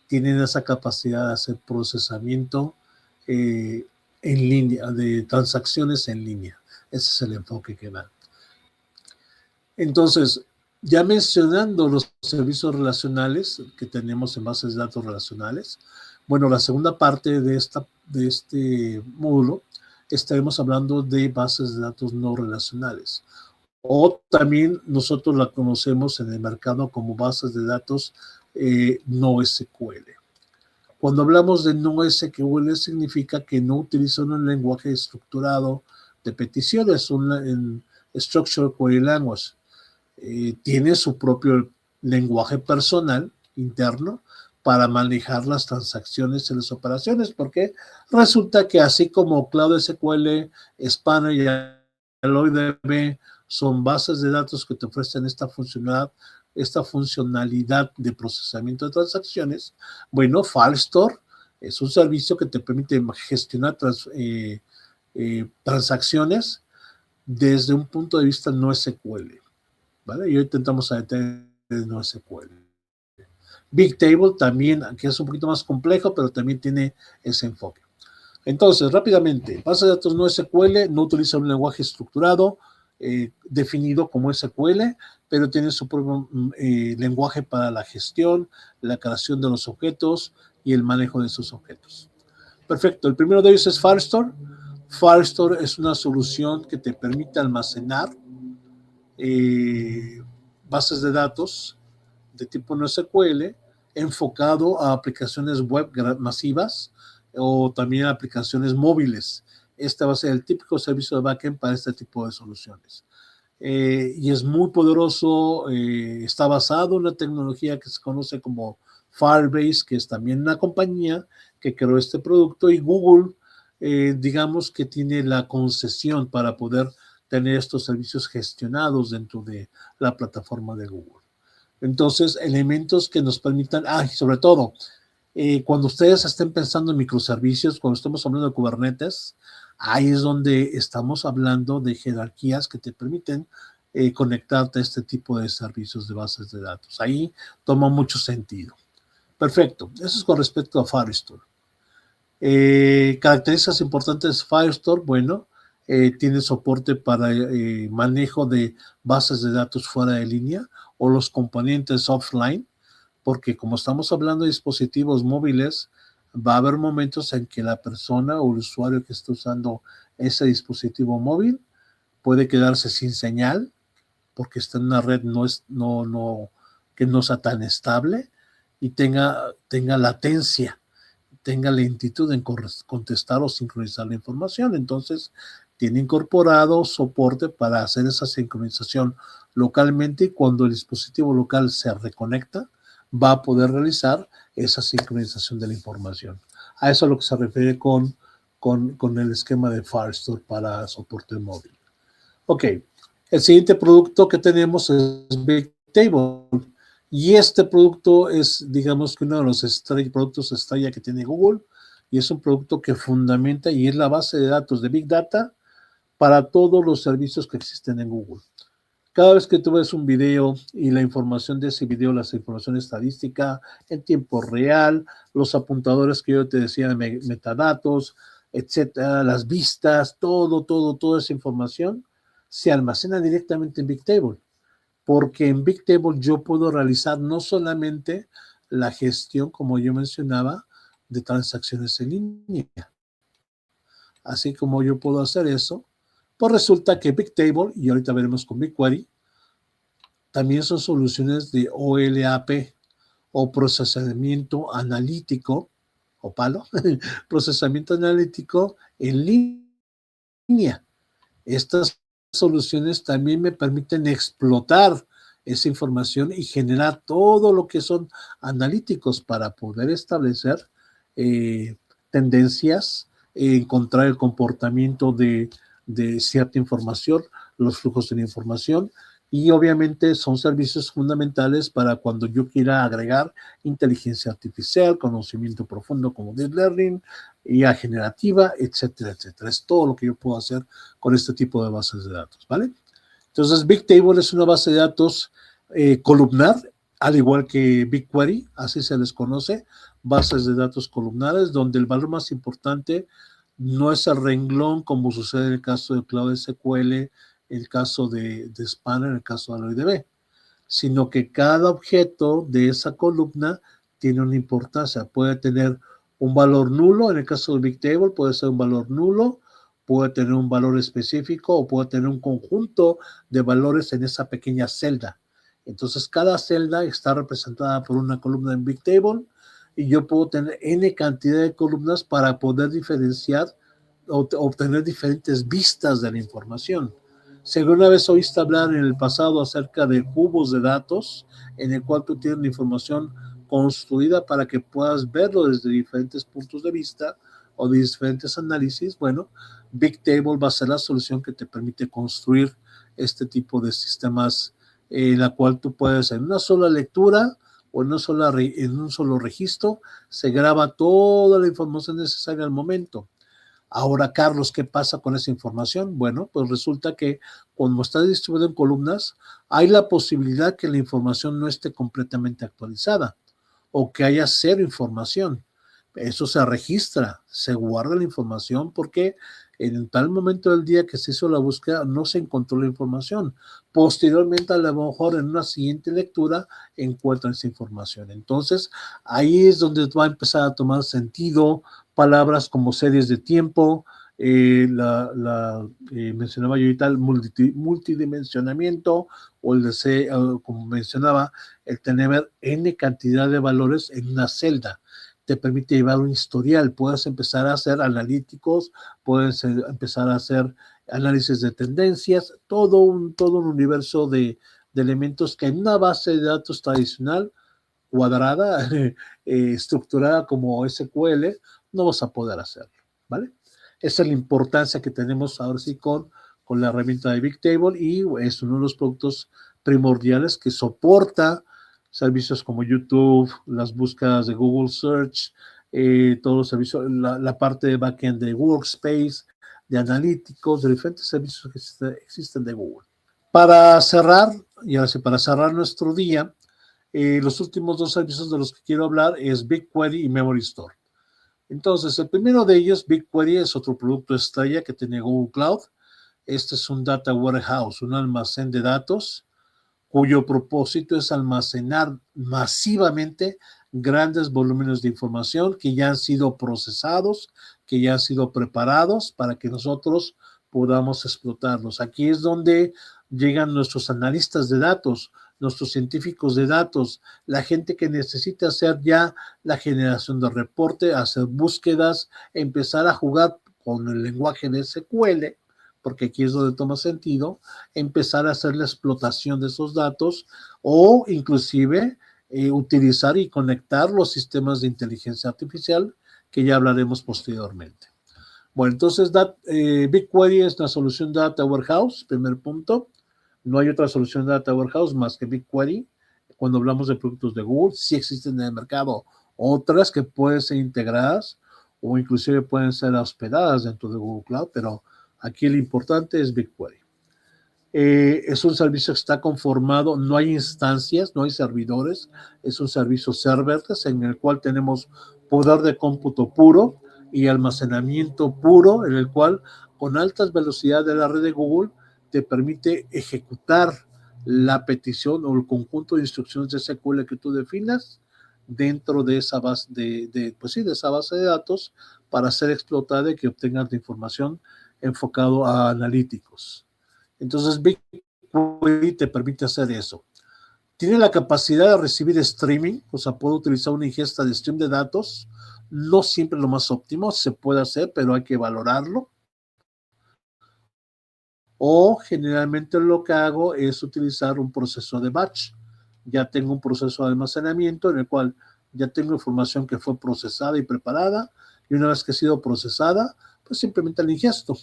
[SPEAKER 1] tienen esa capacidad de hacer procesamiento en línea, de transacciones en línea. Ese es el enfoque que dan. Entonces, ya mencionando los servicios relacionales que tenemos en bases de datos relacionales, bueno, la segunda parte de este módulo estaremos hablando de bases de datos no relacionales. O también nosotros la conocemos en el mercado como bases de datos no SQL. Cuando hablamos de no SQL significa que no utilizan un lenguaje estructurado de peticiones, un Structured Query Language. Tiene su propio lenguaje personal interno para manejar las transacciones y las operaciones, porque resulta que así como Cloud SQL, Spanner y AlloyDB son bases de datos que te ofrecen esta funcionalidad de procesamiento de transacciones, bueno, Firestore es un servicio que te permite gestionar transacciones desde un punto de vista no SQL. ¿Vale? Y hoy intentamos a detener no SQL. Bigtable también, que es un poquito más complejo, pero también tiene ese enfoque. Entonces, rápidamente, base de datos no SQL no utiliza un lenguaje estructurado definido como SQL, pero tiene su propio lenguaje para la gestión, la creación de los objetos y el manejo de esos objetos. Perfecto, el primero de ellos es Firestore. Firestore es una solución que te permite almacenar bases de datos de tipo NoSQL enfocado a aplicaciones web masivas o también aplicaciones móviles. Este va a ser el típico servicio de backend para este tipo de soluciones. Y es muy poderoso, está basado en una tecnología que se conoce como Firebase, que es también una compañía que creó este producto, y Google, digamos que tiene la concesión para poder tener estos servicios gestionados dentro de la plataforma de Google. Entonces, elementos que nos permitan, y sobre todo, cuando ustedes estén pensando en microservicios, cuando estamos hablando de Kubernetes, ahí es donde estamos hablando de jerarquías que te permiten conectarte a este tipo de servicios de bases de datos. Ahí toma mucho sentido. Perfecto. Eso es con respecto a Firestore. Características importantes de Firestore, bueno, tiene soporte para manejo de bases de datos fuera de línea o los componentes offline, porque como estamos hablando de dispositivos móviles, va a haber momentos en que la persona o el usuario que está usando ese dispositivo móvil puede quedarse sin señal porque está en una red que no sea tan estable y tenga latencia, tenga lentitud en contestar o sincronizar la información. Entonces, tiene incorporado soporte para hacer esa sincronización localmente, y cuando el dispositivo local se reconecta, va a poder realizar esa sincronización de la información. A eso es a lo que se refiere con el esquema de Firestore para soporte móvil. Ok, el siguiente producto que tenemos es Bigtable. Y este producto es, digamos que uno de los productos estrella que tiene Google, y es un producto que fundamenta y es la base de datos de Big Data para todos los servicios que existen en Google. Cada vez que tú ves un video y la información de ese video, la información estadística en tiempo real, los apuntadores que yo te decía, metadatos, etcétera, las vistas, toda esa información se almacena directamente en Bigtable, porque en Bigtable yo puedo realizar no solamente la gestión, como yo mencionaba, de transacciones en línea. así como yo puedo hacer eso, pues resulta que Bigtable, y ahorita veremos con BigQuery, también son soluciones de OLAP o procesamiento analítico, o palo, procesamiento analítico en línea. Estas soluciones también me permiten explotar esa información y generar todo lo que son analíticos para poder establecer eh, tendencias, encontrar el comportamiento de cierta información, los flujos de la información, y obviamente son servicios fundamentales para cuando yo quiera agregar inteligencia artificial, conocimiento profundo como Deep Learning, IA generativa, etcétera, etcétera. Es todo lo que yo puedo hacer con este tipo de bases de datos, ¿vale? Entonces, Bigtable es una base de datos columnar, al igual que BigQuery, así se les conoce, bases de datos columnares, donde el valor más importante no es el renglón, como sucede en el caso de Cloud SQL, el caso de Spanner, el caso de AlloyDB, sino que cada objeto de esa columna tiene una importancia. Puede tener un valor nulo, en el caso de Bigtable puede ser un valor nulo, puede tener un valor específico o puede tener un conjunto de valores en esa pequeña celda. Entonces, cada celda está representada por una columna en Bigtable y yo puedo tener N cantidad de columnas para poder diferenciar o obtener diferentes vistas de la información. Si alguna vez oíste hablar en el pasado acerca de cubos de datos, en el cual tú tienes la información construida para que puedas verlo desde diferentes puntos de vista o de diferentes análisis, bueno, Bigtable va a ser la solución que te permite construir este tipo de sistemas en la cual tú puedes en una sola lectura o en un solo registro, se graba toda la información necesaria al momento. Ahora, Carlos, ¿qué pasa con esa información? Bueno, pues resulta que cuando está distribuido en columnas, hay la posibilidad que la información no esté completamente actualizada o que haya cero información. Eso se registra, se guarda la información porque en tal momento del día que se hizo la búsqueda no se encontró la información. Posteriormente, a lo mejor en una siguiente lectura, encuentran esa información. Entonces, ahí es donde va a empezar a tomar sentido palabras como series de tiempo, mencionaba yo ahorita el multidimensionamiento o el de, como mencionaba, el tener N cantidad de valores en una celda. Te permite llevar un historial, puedes empezar a hacer analíticos, puedes empezar a hacer análisis de tendencias, todo un universo de elementos que en una base de datos tradicional, cuadrada, estructurada como SQL, no vas a poder hacerlo, ¿vale? Esa es la importancia que tenemos ahora sí con la herramienta de Bigtable y es uno de los productos primordiales que soporta servicios como YouTube, las búsquedas de Google Search, todos los servicios, la parte de backend de Workspace, de analíticos, de diferentes servicios que existen de Google. Para cerrar, y ahora sí, para cerrar nuestro día, los últimos dos servicios de los que quiero hablar es BigQuery y Memory Store. Entonces, el primero de ellos, BigQuery, es otro producto estrella que tiene Google Cloud. Este es un data warehouse, un almacén de datos cuyo propósito es almacenar masivamente grandes volúmenes de información que ya han sido procesados, que ya han sido preparados para que nosotros podamos explotarlos. Aquí es donde llegan nuestros analistas de datos, nuestros científicos de datos, la gente que necesita hacer ya la generación de reporte, hacer búsquedas, empezar a jugar con el lenguaje de SQL, porque aquí es donde toma sentido, empezar a hacer la explotación de esos datos o inclusive utilizar y conectar los sistemas de inteligencia artificial que ya hablaremos posteriormente. Bueno, entonces BigQuery es una solución de Data Warehouse, primer punto. No hay otra solución de Data Warehouse más que BigQuery. Cuando hablamos de productos de Google, sí existen en el mercado otras que pueden ser integradas o inclusive pueden ser hospedadas dentro de Google Cloud, pero aquí lo importante es BigQuery. Es un servicio que está conformado, no hay instancias, no hay servidores, es un servicio serverless en el cual tenemos poder de cómputo puro y almacenamiento puro, en el cual con altas velocidades de la red de Google te permite ejecutar la petición o el conjunto de instrucciones de SQL que tú definas dentro de esa base de esa base de datos para ser explotada y que obtengas la información enfocado a analíticos. Entonces, BigQuery te permite hacer eso. Tiene la capacidad de recibir streaming, o sea, puede utilizar una ingesta de stream de datos. No siempre lo más óptimo, se puede hacer, pero hay que valorarlo. O generalmente lo que hago es utilizar un proceso de batch. Ya tengo un proceso de almacenamiento en el cual ya tengo información que fue procesada y preparada, y una vez que ha sido procesada, pues simplemente la ingesto.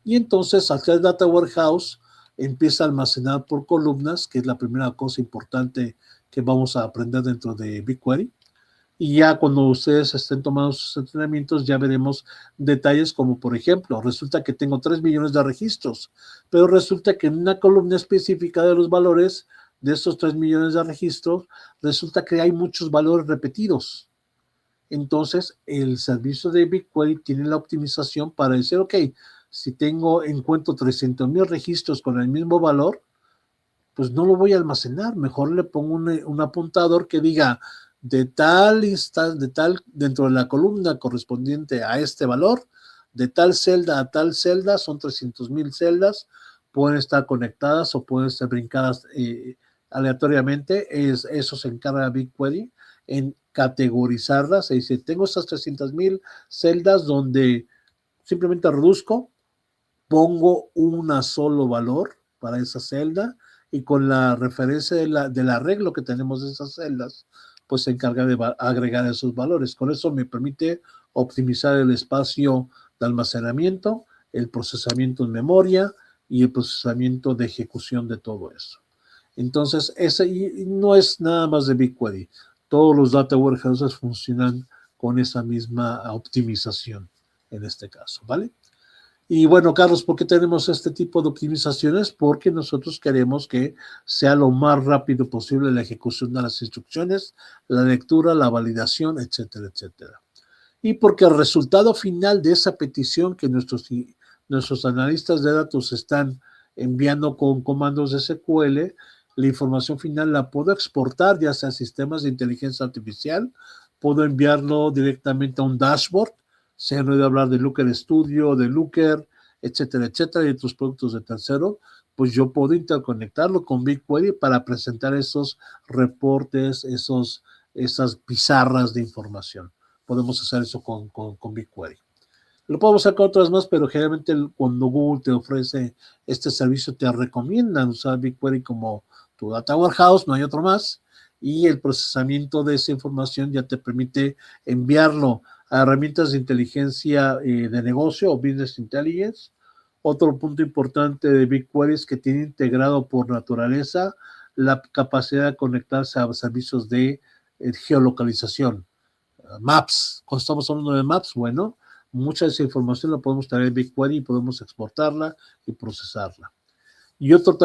[SPEAKER 1] Y entonces, hacia el Data Warehouse empieza a almacenar por columnas, que es la primera cosa importante que vamos a aprender dentro de BigQuery. Y ya cuando ustedes estén tomando sus entrenamientos, ya veremos detalles como, por ejemplo, resulta que tengo 3 millones de registros, pero resulta que en una columna específica de los valores de esos 3 millones de registros, resulta que hay muchos valores repetidos. Entonces, el servicio de BigQuery tiene la optimización para decir, ok, si encuentro 300,000 registros con el mismo valor, pues no lo voy a almacenar, mejor le pongo un apuntador que diga dentro de la columna correspondiente a este valor, de tal celda a tal celda, son 300,000 celdas, pueden estar conectadas o pueden estar brincadas aleatoriamente. Eso se encarga BigQuery en categorizarlas. Se dice, tengo estas 300,000 celdas donde simplemente reduzco, pongo un solo valor para esa celda, y con la referencia del arreglo que tenemos de esas celdas, pues se encarga de agregar esos valores. Con eso me permite optimizar el espacio de almacenamiento, el procesamiento en memoria y el procesamiento de ejecución de todo eso. Entonces, ese no es nada más de BigQuery. Todos los data warehouses funcionan con esa misma optimización en este caso, ¿vale? Y bueno, Carlos, ¿por qué tenemos este tipo de optimizaciones? Porque nosotros queremos que sea lo más rápido posible la ejecución de las instrucciones, la lectura, la validación, etcétera, etcétera. Y porque el resultado final de esa petición que nuestros analistas de datos están enviando con comandos de SQL, la información final la puedo exportar ya sea a sistemas de inteligencia artificial, puedo enviarlo directamente a un dashboard. Se han oído hablar de Looker Studio, de Looker, etcétera, etcétera, y otros productos de tercero, pues yo puedo interconectarlo con BigQuery para presentar esos reportes, esas pizarras de información. Podemos hacer eso con BigQuery. Lo podemos hacer con otras más, pero generalmente cuando Google te ofrece este servicio, te recomiendan usar BigQuery como tu Data Warehouse, no hay otro más, y el procesamiento de esa información ya te permite enviarlo a herramientas de inteligencia de negocio o Business Intelligence. Otro punto importante de BigQuery es que tiene integrado por naturaleza la capacidad de conectarse a servicios de geolocalización. Maps, cuando estamos hablando de Maps, bueno, mucha de esa información la podemos traer en BigQuery y podemos exportarla y procesarla. Y otro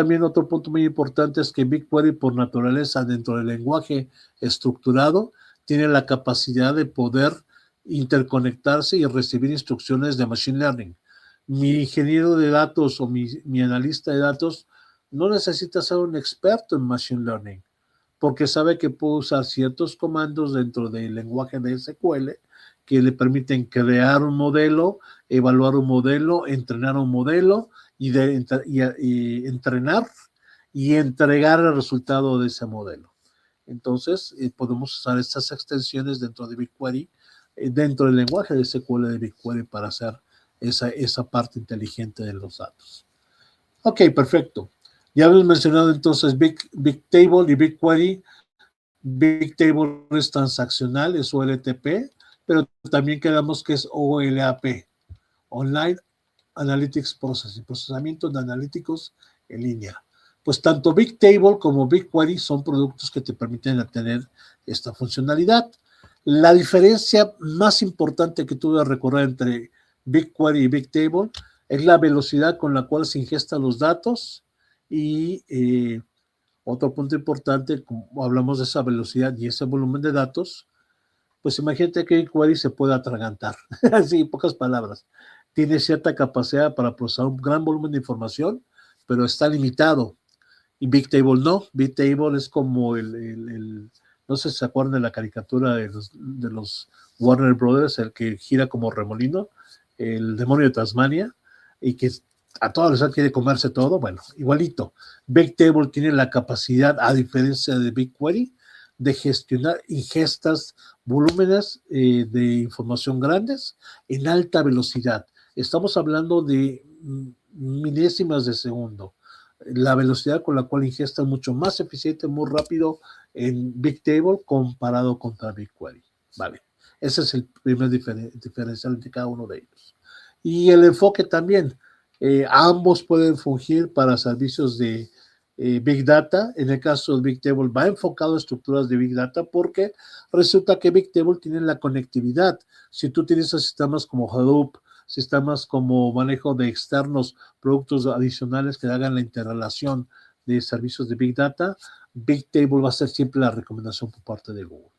[SPEAKER 1] punto muy importante es que BigQuery, por naturaleza, dentro del lenguaje estructurado, tiene la capacidad de poder interconectarse y recibir instrucciones de Machine Learning. Mi ingeniero de datos o mi analista de datos no necesita ser un experto en Machine Learning, porque sabe que puede usar ciertos comandos dentro del lenguaje de SQL que le permiten crear un modelo, evaluar un modelo, entrenar un modelo y entrenar y entregar el resultado de ese modelo. Entonces, podemos usar estas extensiones dentro de BigQuery, dentro del lenguaje de SQL de BigQuery para hacer esa parte inteligente de los datos. Ok, perfecto. Ya hemos mencionado entonces Bigtable y BigQuery. Bigtable es transaccional, es OLTP, pero también quedamos que es OLAP, Online Analytics Processing, procesamiento de analíticos en línea. Pues tanto Bigtable como BigQuery son productos que te permiten tener esta funcionalidad. La diferencia más importante que tuve a recorrer entre BigQuery y Bigtable es la velocidad con la cual se ingestan los datos y otro punto importante, como hablamos de esa velocidad y ese volumen de datos, pues imagínate que BigQuery se puede atragantar, así, en pocas palabras. Tiene cierta capacidad para procesar un gran volumen de información, pero está limitado. Y Bigtable no. Bigtable es como No sé si se acuerdan de la caricatura de los Warner Brothers, el que gira como remolino, el demonio de Tasmania, y que a todos les quiere comerse todo. Bueno, igualito. Bigtable tiene la capacidad, a diferencia de BigQuery, de gestionar ingestas, volúmenes de información grandes en alta velocidad. Estamos hablando de milésimas de segundo. La velocidad con la cual ingesta es mucho más eficiente, muy rápido en Bigtable comparado contra BigQuery. Vale, ese es el primer diferencial entre cada uno de ellos. Y el enfoque también, ambos pueden fungir para servicios de Big Data. En el caso de Bigtable va enfocado a estructuras de Big Data porque resulta que Bigtable tiene la conectividad. Si tú utilizas sistemas como Hadoop, sistemas como manejo de externos, productos adicionales que hagan la interrelación de servicios de Big Data, Bigtable va a ser siempre la recomendación por parte de Google.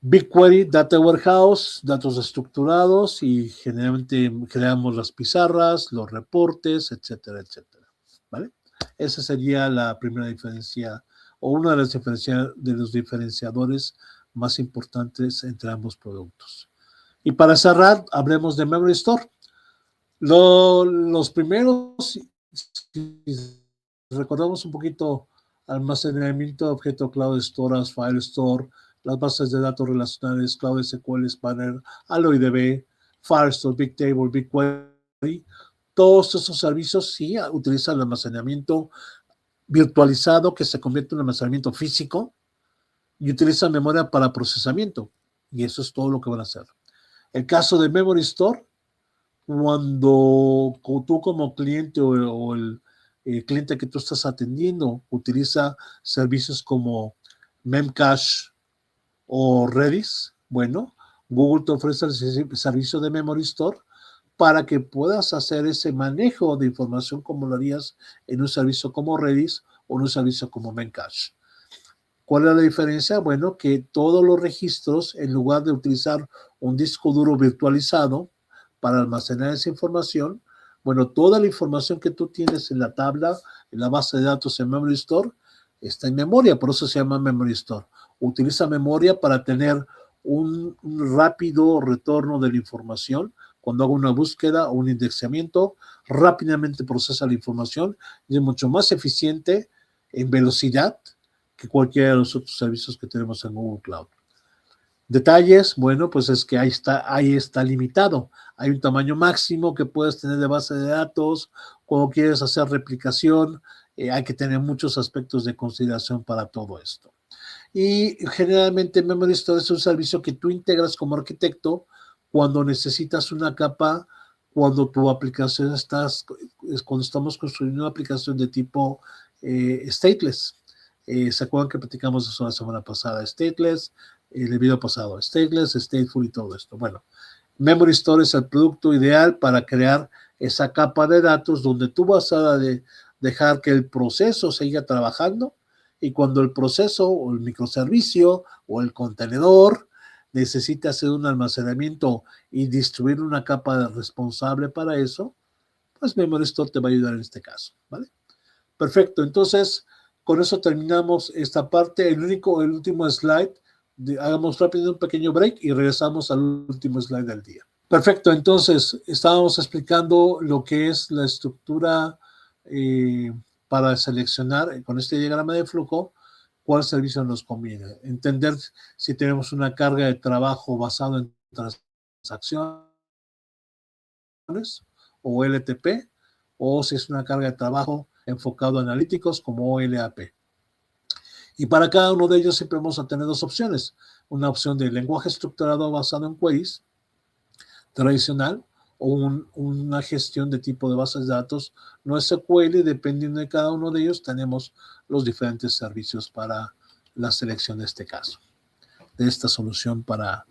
[SPEAKER 1] BigQuery, Data Warehouse, datos estructurados y generalmente creamos las pizarras, los reportes, etcétera, etcétera. ¿Vale? Esa sería la primera diferencia o una de las de los diferenciadores más importantes entre ambos productos. Y para cerrar, hablemos de Memory Store. Los primeros, si recordamos un poquito, almacenamiento de objeto Cloud Storage, File Store, las bases de datos relacionales, Cloud SQL, Spanner, AlloyDB, Firestore, Bigtable, BigQuery, todos esos servicios sí utilizan el almacenamiento virtualizado que se convierte en un almacenamiento físico y utilizan memoria para procesamiento. Y eso es todo lo que van a hacer. El caso de Memory Store, cuando tú como cliente o el cliente que tú estás atendiendo utiliza servicios como Memcache o Redis, bueno, Google te ofrece el servicio de Memory Store para que puedas hacer ese manejo de información como lo harías en un servicio como Redis o en un servicio como Memcache. ¿Cuál es la diferencia? Bueno, que todos los registros, en lugar de utilizar un disco duro virtualizado para almacenar esa información, bueno, toda la información que tú tienes en la tabla, en la base de datos en Memory Store, está en memoria, por eso se llama Memory Store. Utiliza memoria para tener un rápido retorno de la información. Cuando hago una búsqueda o un indexamiento, rápidamente procesa la información y es mucho más eficiente en velocidad que cualquiera de los otros servicios que tenemos en Google Cloud. Detalles, bueno, pues es que ahí está limitado. Hay un tamaño máximo que puedes tener de base de datos. Cuando quieres hacer replicación, hay que tener muchos aspectos de consideración para todo esto. Y generalmente Memory Store es un servicio que tú integras como arquitecto cuando necesitas una capa, cuando tu aplicación cuando estamos construyendo una aplicación de tipo stateless. ¿Se acuerdan que platicamos eso la semana pasada? Stateless, el video pasado, stateless, stateful y todo esto. Bueno, Memory Store es el producto ideal para crear esa capa de datos donde tú vas a dejar que el proceso siga trabajando y cuando el proceso o el microservicio o el contenedor necesita hacer un almacenamiento y distribuir una capa responsable para eso, pues Memory Store te va a ayudar en este caso, ¿vale? Perfecto, entonces con eso terminamos esta parte. El último slide, hagamos rápido un pequeño break y regresamos al último slide del día. Perfecto, entonces estábamos explicando lo que es la estructura para seleccionar con este diagrama de flujo cuál servicio nos conviene. Entender si tenemos una carga de trabajo basado en transacciones o LTP o si es una carga de trabajo enfocado a analíticos como OLAP. Y para cada uno de ellos siempre vamos a tener dos opciones. Una opción de lenguaje estructurado basado en queries tradicional o una gestión de tipo de bases de datos no SQL. Dependiendo de cada uno de ellos, tenemos los diferentes servicios para la selección de este caso, de esta solución para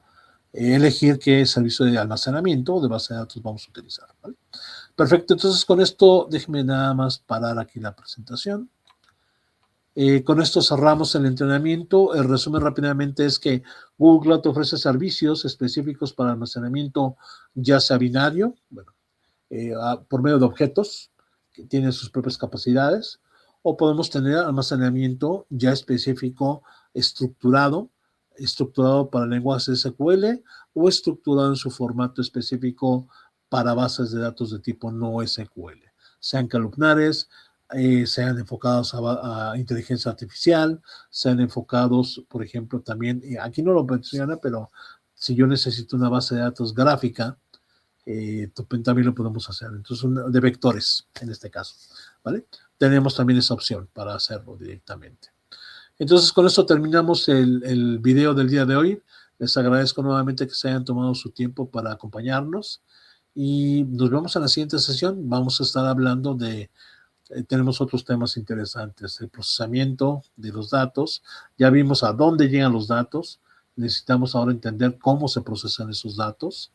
[SPEAKER 1] elegir qué servicio de almacenamiento o de base de datos vamos a utilizar, ¿vale? Perfecto, entonces con esto déjenme nada más parar aquí la presentación. Con esto cerramos el entrenamiento. El resumen rápidamente es que Google Cloud ofrece servicios específicos para almacenamiento, ya sea binario, bueno, por medio de objetos que tienen sus propias capacidades, o podemos tener almacenamiento ya específico estructurado, estructurado para lenguajes SQL o estructurado en su formato específico para bases de datos de tipo no SQL, sean columnares, sean enfocados a inteligencia artificial, sean enfocados, por ejemplo, también, y aquí no lo menciona, pero si yo necesito una base de datos gráfica, también lo podemos hacer. Entonces, de vectores, en este caso, ¿vale? Tenemos también esa opción para hacerlo directamente. Entonces, con esto terminamos el video del día de hoy. Les agradezco nuevamente que se hayan tomado su tiempo para acompañarnos y nos vemos en la siguiente sesión. Vamos a estar hablando de, tenemos otros temas interesantes, el procesamiento de los datos. Ya vimos a dónde llegan los datos. Necesitamos ahora entender cómo se procesan esos datos.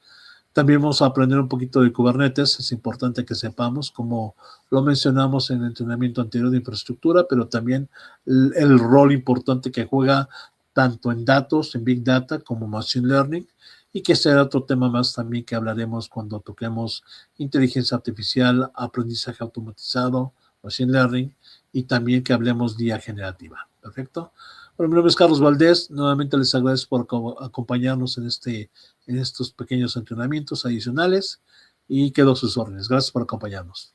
[SPEAKER 1] También vamos a aprender un poquito de Kubernetes. Es importante que sepamos, como lo mencionamos en el entrenamiento anterior de infraestructura, pero también el rol importante que juega tanto en datos, en Big Data, como Machine Learning, y que será otro tema más también que hablaremos cuando toquemos inteligencia artificial, aprendizaje automatizado, Machine Learning, y también que hablemos de IA generativa. ¿Perfecto? Bueno, mi nombre es Carlos Valdés. Nuevamente les agradezco por acompañarnos en estos pequeños entrenamientos adicionales y quedo a sus órdenes. Gracias por acompañarnos.